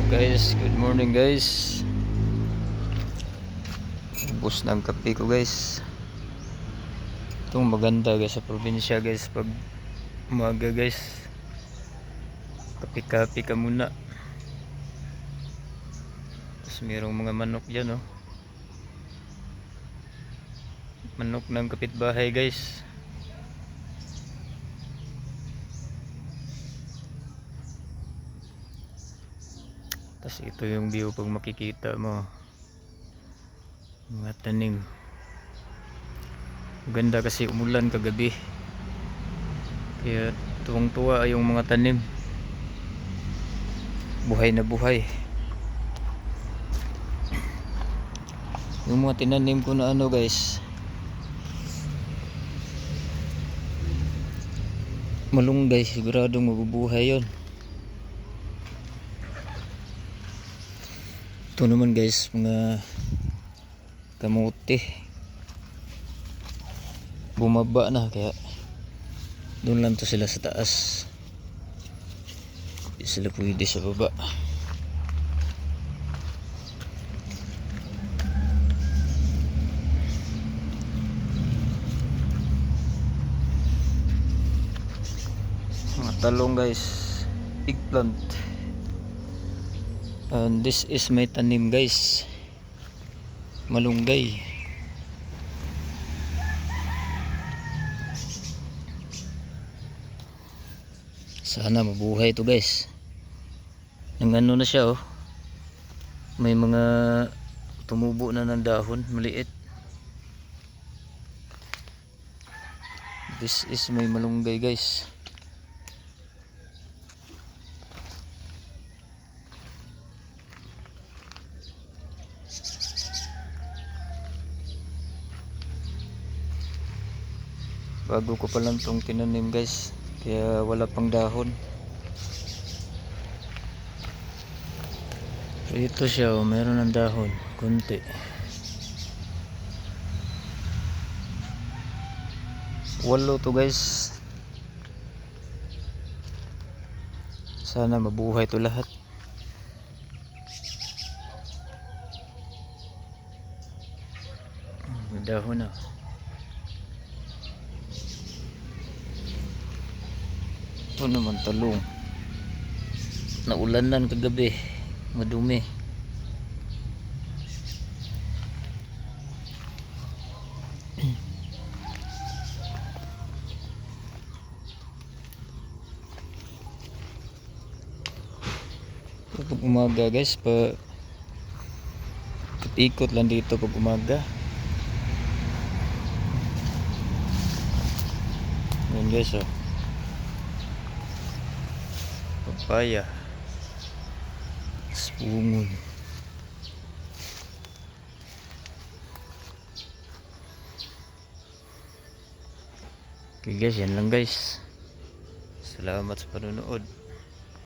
Guys, good morning guys. Ubos ng kape ko guys. Itong maganda guys sa probinsya guys. Pag umaga guys, kape-kape ka muna. Tapos mayroong mga manok dyan oh. Manok ng kapitbahay guys. Tapos ito yung view pag makikita mo. Mga tanim. Maganda kasi umulan kagabi. Kaya tuwang-tuwa yung mga tanim. Buhay na buhay. Yung mga tinanim ko na ano guys, malunggay, siguradong mabubuhay yon. Ito naman guys, mga kamote bumaba na, kaya doon lang to sila sa taas, hindi sila pwede sa baba. Mga talong guys, eggplant, and this is my tanim guys, malunggay. Sana mabuhay to guys. Nang ano na siya oh, may mga tumubo na ng dahon maliit. This is my malunggay guys. Bago ko pa lang itong tinanim guys, kaya wala pang dahon. So ito siya oh, meron ng dahon konti. Walo to guys. Sana mabuhay to lahat. May dahon na. Ito naman talong. Naulanan kagabi, madumi. Pag umaga guys, ikot lang dito pag umaga. Yan guys oh, papaya, bungon. Okay guys, yan lang guys. Salamat sa panonood.